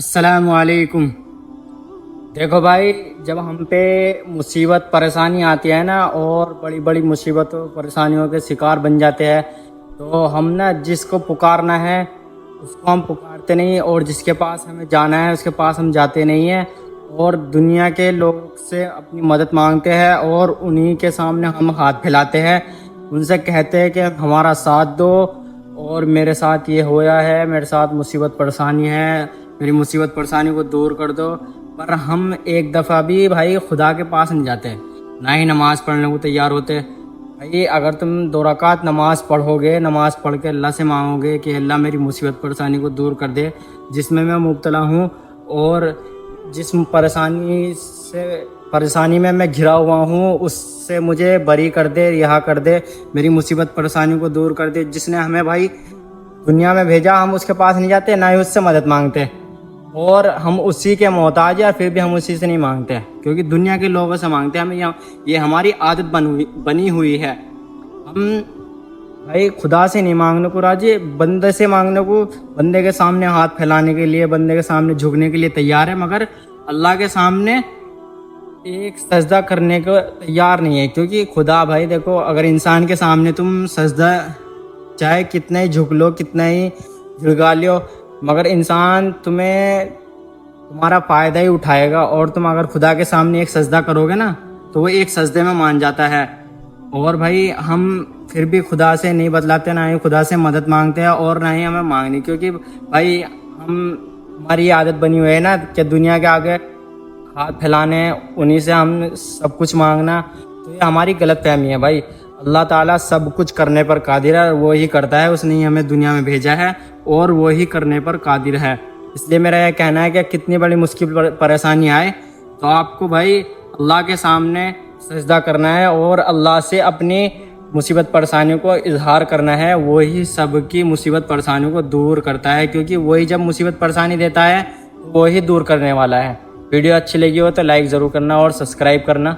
السلام علیکم۔ دیکھو بھائی، جب ہم پہ مصیبت پریشانی آتی ہے نا اور بڑی بڑی مصیبتوں پریشانیوں کے شکار بن جاتے ہیں تو ہم نا جس کو پکارنا ہے اس کو ہم پکارتے نہیں، اور جس کے پاس ہمیں جانا ہے اس کے پاس ہم جاتے نہیں ہیں، اور دنیا کے لوگ سے اپنی مدد مانگتے ہیں اور انہی کے سامنے ہم ہاتھ پھیلاتے ہیں، ان سے کہتے ہیں کہ ہمارا ساتھ دو اور میرے ساتھ یہ ہوا ہے، میرے ساتھ مصیبت پریشانی ہے، میری مصیبت پریشانی کو دور کر دو۔ پر ہم ایک دفعہ بھی بھائی خدا کے پاس نہیں جاتے، نہ ہی نماز پڑھنے کو تیار ہوتے۔ بھائی اگر تم 2 رکعت نماز پڑھو گے، نماز پڑھ کے اللہ سے مانگو گے کہ اللہ میری مصیبت پریشانی کو دور کر دے جس میں مبتلا ہوں، اور جس پریشانی میں گھرا ہوا ہوں اس سے مجھے بری کر دے، رہا کر دے، میری مصیبت پریشانی کو دور کر دے۔ جس نے ہمیں بھائی دنیا میں بھیجا ہم اس کے پاس نہیں جاتے، نہ ہی اس سے مدد مانگتے، اور ہم اسی کے محتاج ہیں، پھر بھی ہم اسی سے نہیں مانگتے کیونکہ دنیا کے لوگوں سے مانگتے ہیں۔ ہمیں یہ ہماری عادت بنی ہوئی ہے۔ ہم بھائی خدا سے نہیں مانگنے کو راضی، بندے سے مانگنے کو، بندے کے سامنے ہاتھ پھیلانے کے لیے، بندے کے سامنے جھکنے کے لیے تیار ہے، مگر اللہ کے سامنے ایک سجدہ کرنے کو تیار نہیں ہے۔ کیونکہ خدا بھائی دیکھو، اگر انسان کے سامنے تم سجدہ چاہے کتنا ہی جھک لو، کتنا ہی جھڑگا لو، مگر انسان تمہارا فائدہ ہی اٹھائے گا، اور تم اگر خدا کے سامنے ایک سجدہ کرو گے نا تو وہ ایک سجدے میں مان جاتا ہے۔ اور بھائی ہم پھر بھی خدا سے نہیں بدلاتے، نہ ہی خدا سے مدد مانگتے ہیں اور نہ ہی ہمیں مانگنی، کیونکہ بھائی ہماری عادت بنی ہوئی ہے نا کہ دنیا کے آگے ہاتھ پھیلانے، انہی سے ہم سب کچھ مانگنا، تو یہ ہماری غلط فہمی ہے۔ بھائی اللہ تعالیٰ سب کچھ کرنے پر قادر ہے، وہی کرتا ہے، اس نے ہمیں دنیا میں بھیجا ہے اور وہی کرنے پر قادر ہے۔ اس لیے میرا یہ کہنا ہے کہ کتنی بڑی مشکل پریشانی آئے تو آپ کو بھائی اللہ کے سامنے سجدہ کرنا ہے اور اللہ سے اپنی مصیبت پریشانیوں کو اظہار کرنا ہے، وہی سب کی مصیبت پریشانیوں کو دور کرتا ہے، کیونکہ وہی جب مصیبت پریشانی دیتا ہے وہی دور کرنے والا ہے۔ ویڈیو اچھی لگی ہو تو لائک ضرور کرنا اور سبسکرائب کرنا۔